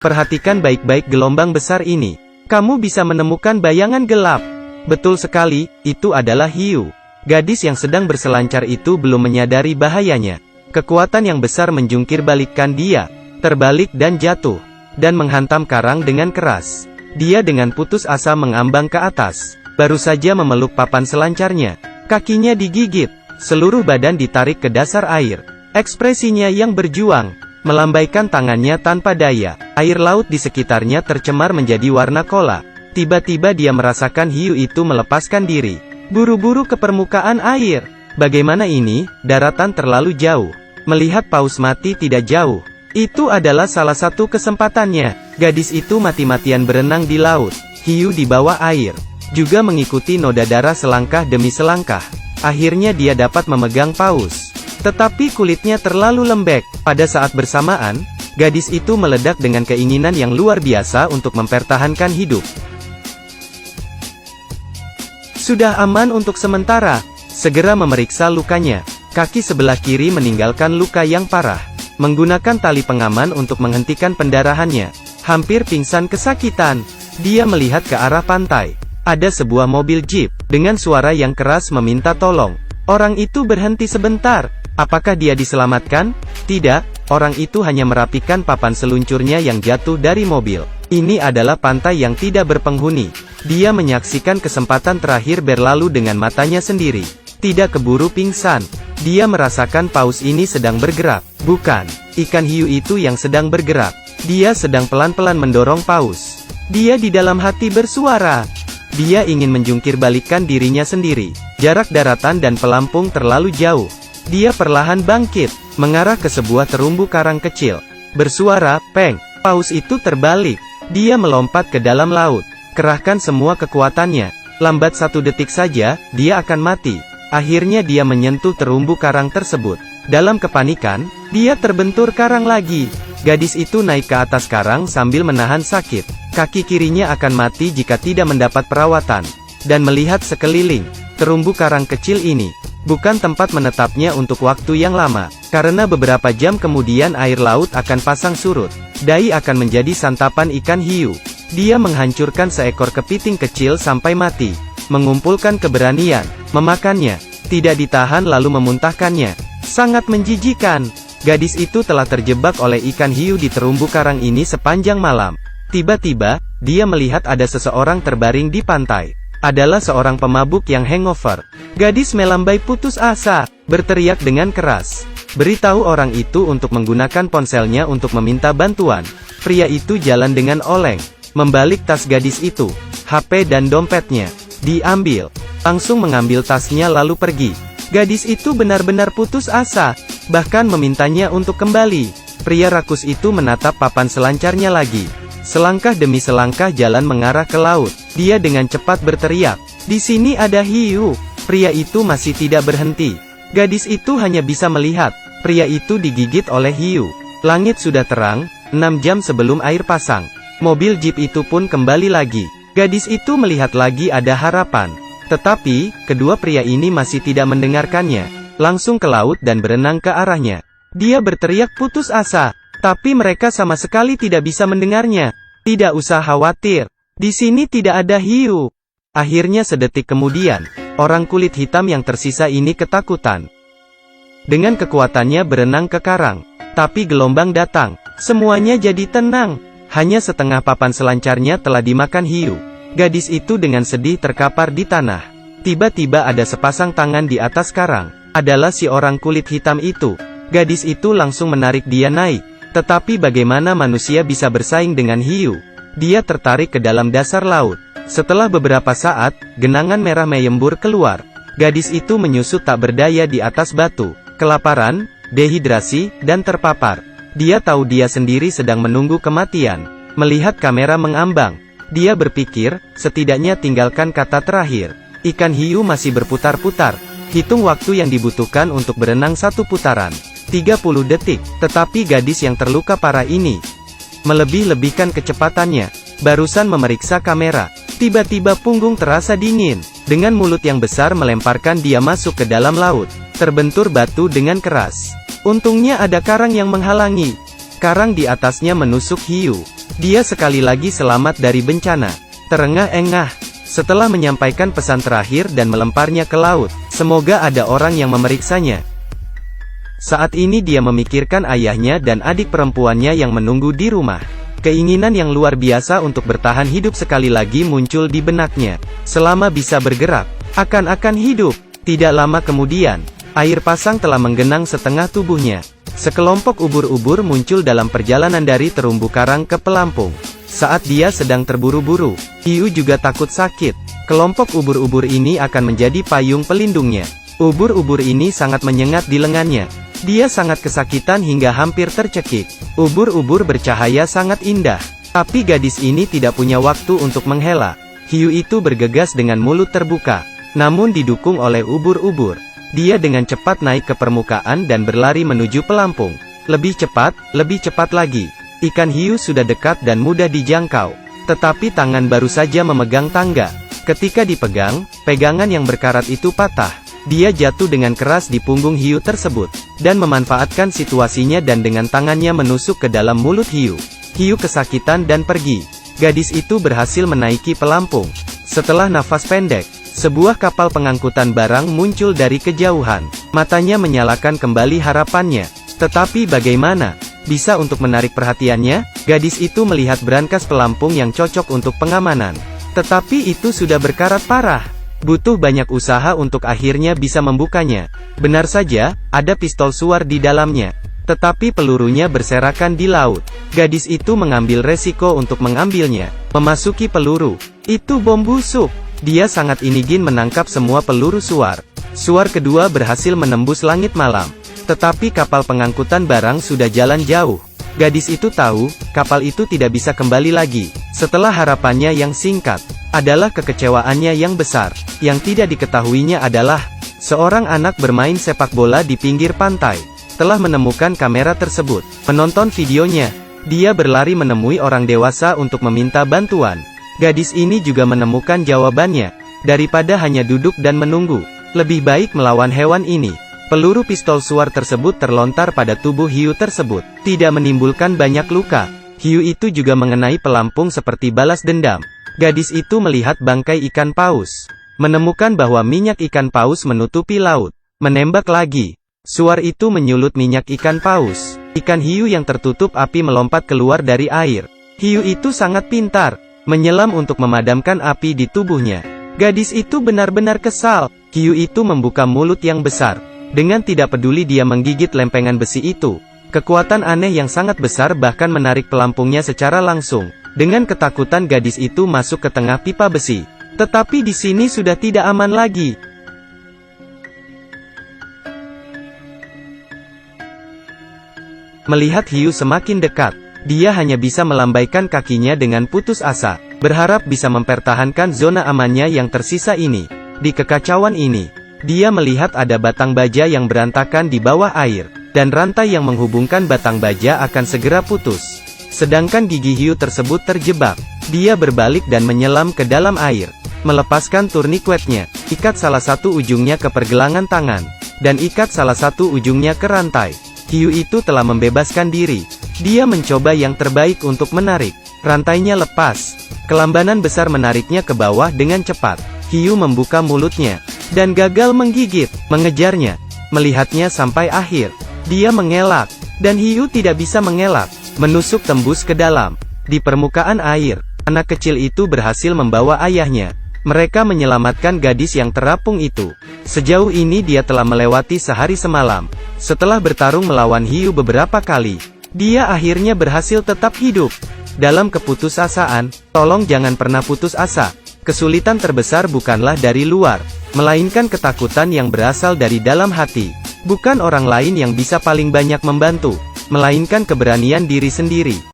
Perhatikan baik-baik gelombang besar ini. Kamu bisa menemukan bayangan gelap. Betul sekali, itu adalah hiu. Gadis yang sedang berselancar itu belum menyadari bahayanya. Kekuatan yang besar menjungkir balikkan dia, terbalik dan jatuh, dan menghantam karang dengan keras. Dia dengan putus asa mengambang ke atas, baru saja memeluk papan selancarnya. Kakinya digigit, seluruh badan ditarik ke dasar air. Ekspresinya yang berjuang, melambaikan tangannya tanpa daya. Air laut di sekitarnya tercemar menjadi warna kola. Tiba-tiba dia merasakan hiu itu melepaskan diri. Buru-buru ke permukaan air. Bagaimana ini? Daratan terlalu jauh. Melihat paus mati tidak jauh. Itu adalah salah satu kesempatannya. Gadis itu mati-matian berenang di laut. Hiu di bawah air juga mengikuti noda darah selangkah demi selangkah. Akhirnya dia dapat memegang paus. Tetapi kulitnya terlalu lembek. Pada saat bersamaan, gadis itu meledak dengan keinginan yang luar biasa untuk mempertahankan hidup. Sudah aman untuk sementara. Segera memeriksa lukanya. Kaki sebelah kiri meninggalkan luka yang parah. Menggunakan tali pengaman untuk menghentikan pendarahannya. Hampir pingsan kesakitan. Dia melihat ke arah pantai. Ada sebuah mobil jeep, dengan suara yang keras meminta tolong. Orang itu berhenti sebentar. Apakah dia diselamatkan? Tidak, orang itu hanya merapikan papan seluncurnya yang jatuh dari mobil. Ini adalah pantai yang tidak berpenghuni. Dia menyaksikan kesempatan terakhir berlalu dengan matanya sendiri. Tidak keburu pingsan. Dia merasakan paus ini sedang bergerak. Bukan, ikan hiu itu yang sedang bergerak. Dia sedang pelan-pelan mendorong paus. Dia di dalam hati bersuara. Dia ingin menjungkir balikkan dirinya sendiri. Jarak daratan dan pelampung terlalu jauh. Dia perlahan bangkit, mengarah ke sebuah terumbu karang kecil. Bersuara, peng. Paus itu terbalik. Dia melompat ke dalam laut. Kerahkan semua kekuatannya. Lambat 1 detik saja, dia akan mati. Akhirnya dia menyentuh terumbu karang tersebut. Dalam kepanikan, dia terbentur karang lagi. Gadis itu naik ke atas karang sambil menahan sakit. Kaki kirinya akan mati jika tidak mendapat perawatan. Dan melihat sekeliling, terumbu karang kecil ini bukan tempat menetapnya untuk waktu yang lama. Karena beberapa jam kemudian air laut akan pasang surut. Dai akan menjadi santapan ikan hiu. Dia menghancurkan seekor kepiting kecil sampai mati. Mengumpulkan keberanian, memakannya, tidak ditahan lalu memuntahkannya. Sangat menjijikan. Gadis itu telah terjebak oleh ikan hiu di terumbu karang ini sepanjang malam. Tiba-tiba, dia melihat ada seseorang terbaring di pantai. Adalah seorang pemabuk yang hangover. Gadis melambai putus asa, berteriak dengan keras. Beritahu orang itu untuk menggunakan ponselnya untuk meminta bantuan. Pria itu jalan dengan oleng, membalik tas gadis itu. HP dan dompetnya diambil. Langsung mengambil tasnya lalu pergi. Gadis itu benar-benar putus asa, bahkan memintanya untuk kembali. Pria rakus itu menatap papan selancarnya lagi. Selangkah demi selangkah jalan mengarah ke laut. Dia dengan cepat berteriak, "Di sini ada hiu." Pria itu masih tidak berhenti. Gadis itu hanya bisa melihat. Pria itu digigit oleh hiu. Langit sudah terang, 6 jam sebelum air pasang. Mobil jeep itu pun kembali lagi. Gadis itu melihat lagi ada harapan. Tetapi, kedua pria ini masih tidak mendengarkannya. Langsung ke laut dan berenang ke arahnya. Dia berteriak putus asa. Tapi mereka sama sekali tidak bisa mendengarnya. Tidak usah khawatir. Di sini tidak ada hiu. Akhirnya sedetik kemudian, orang kulit hitam yang tersisa ini ketakutan. Dengan kekuatannya berenang ke karang. Tapi gelombang datang. Semuanya jadi tenang. Hanya setengah papan selancarnya telah dimakan hiu. Gadis itu dengan sedih terkapar di tanah. Tiba-tiba ada sepasang tangan di atas karang. Adalah si orang kulit hitam itu. Gadis itu langsung menarik dia naik. Tetapi bagaimana manusia bisa bersaing dengan hiu? Dia tertarik ke dalam dasar laut. Setelah beberapa saat, genangan merah menyembur keluar. Gadis itu menyusut tak berdaya di atas batu. Kelaparan, dehidrasi, dan terpapar. Dia tahu dia sendiri sedang menunggu kematian. Melihat kamera mengambang, dia berpikir, setidaknya tinggalkan kata terakhir. Ikan hiu masih berputar-putar. Hitung waktu yang dibutuhkan untuk berenang 1 putaran. 30 detik, tetapi gadis yang terluka parah ini melebih-lebihkan kecepatannya. Barusan memeriksa kamera, tiba-tiba punggung terasa dingin. Dengan mulut yang besar melemparkan dia masuk ke dalam laut, terbentur batu dengan keras. Untungnya ada karang yang menghalangi. Karang di atasnya menusuk hiu. Dia sekali lagi selamat dari bencana. Terengah-engah, setelah menyampaikan pesan terakhir dan melemparnya ke laut, semoga ada orang yang memeriksanya. Saat ini dia memikirkan ayahnya dan adik perempuannya yang menunggu di rumah. Keinginan yang luar biasa untuk bertahan hidup sekali lagi muncul di benaknya. Selama bisa bergerak, akan hidup. Tidak lama kemudian, air pasang telah menggenang setengah tubuhnya. Sekelompok ubur-ubur muncul dalam perjalanan dari terumbu karang ke pelampung. Saat dia sedang terburu-buru, Hiu juga takut sakit. Kelompok ubur-ubur ini akan menjadi payung pelindungnya. Ubur-ubur ini sangat menyengat di lengannya. Dia sangat kesakitan hingga hampir tercekik. Ubur-ubur bercahaya sangat indah. Tapi gadis ini tidak punya waktu untuk menghela. Hiu itu bergegas dengan mulut terbuka. Namun didukung oleh ubur-ubur. Dia dengan cepat naik ke permukaan dan berlari menuju pelampung. Lebih cepat lagi. Ikan hiu sudah dekat dan mudah dijangkau. Tetapi tangan baru saja memegang tangga. Ketika dipegang, pegangan yang berkarat itu patah. Dia jatuh dengan keras di punggung hiu tersebut, dan memanfaatkan situasinya dan dengan tangannya menusuk ke dalam mulut hiu. Hiu kesakitan dan pergi. Gadis itu berhasil menaiki pelampung. Setelah nafas pendek, sebuah kapal pengangkutan barang muncul dari kejauhan. Matanya menyalakan kembali harapannya. Tetapi bagaimana bisa untuk menarik perhatiannya? Gadis itu melihat brankas pelampung yang cocok untuk pengamanan. Tetapi itu sudah berkarat parah. Butuh banyak usaha untuk akhirnya bisa membukanya. Benar saja, ada pistol suar di dalamnya. Tetapi pelurunya berserakan di laut. Gadis itu mengambil resiko untuk mengambilnya. Memasuki peluru. Itu bom busuk. Dia sangat ingin menangkap semua peluru suar. Suar kedua berhasil menembus langit malam. Tetapi kapal pengangkutan barang sudah jalan jauh. Gadis itu tahu, kapal itu tidak bisa kembali lagi. Setelah harapannya yang singkat, adalah kekecewaannya yang besar. Yang tidak diketahuinya adalah, seorang anak bermain sepak bola di pinggir pantai, telah menemukan kamera tersebut. Menonton videonya, dia berlari menemui orang dewasa untuk meminta bantuan. Gadis ini juga menemukan jawabannya. Daripada hanya duduk dan menunggu, lebih baik melawan hewan ini. Peluru pistol suar tersebut terlontar pada tubuh hiu tersebut, tidak menimbulkan banyak luka. Hiu itu juga mengenai pelampung seperti balas dendam. Gadis itu melihat bangkai ikan paus, menemukan bahwa minyak ikan paus menutupi laut. Menembak lagi. Suar itu menyulut minyak ikan paus. Ikan hiu yang tertutup api melompat keluar dari air. Hiu itu sangat pintar, menyelam untuk memadamkan api di tubuhnya. Gadis itu benar-benar kesal. Hiu itu membuka mulut yang besar. Dengan tidak peduli dia menggigit lempengan besi itu. Kekuatan aneh yang sangat besar bahkan menarik pelampungnya secara langsung. Dengan ketakutan gadis itu masuk ke tengah pipa besi. Tetapi di sini sudah tidak aman lagi. Melihat hiu semakin dekat, dia hanya bisa melambaikan kakinya dengan putus asa, berharap bisa mempertahankan zona amannya yang tersisa ini. Di kekacauan ini, dia melihat ada batang baja yang berantakan di bawah air, dan rantai yang menghubungkan batang baja akan segera putus. Sedangkan gigi hiu tersebut terjebak. Dia berbalik dan menyelam ke dalam air, melepaskan tourniquetnya, ikat salah satu ujungnya ke pergelangan tangan, dan ikat salah satu ujungnya ke rantai. Hiu itu telah membebaskan diri. Dia mencoba yang terbaik untuk menarik. Rantainya lepas. Kelambanan besar menariknya ke bawah dengan cepat. Hiu membuka mulutnya, dan gagal menggigit. Mengejarnya, melihatnya sampai akhir. Dia mengelak, dan hiu tidak bisa mengelak. Menusuk tembus ke dalam. Di permukaan air, anak kecil itu berhasil membawa ayahnya. Mereka menyelamatkan gadis yang terapung itu. Sejauh ini dia telah melewati sehari semalam. Setelah bertarung melawan hiu beberapa kali, dia akhirnya berhasil tetap hidup. Dalam keputusasaan, tolong jangan pernah putus asa. Kesulitan terbesar bukanlah dari luar, melainkan ketakutan yang berasal dari dalam hati. Bukan orang lain yang bisa paling banyak membantu, melainkan keberanian diri sendiri.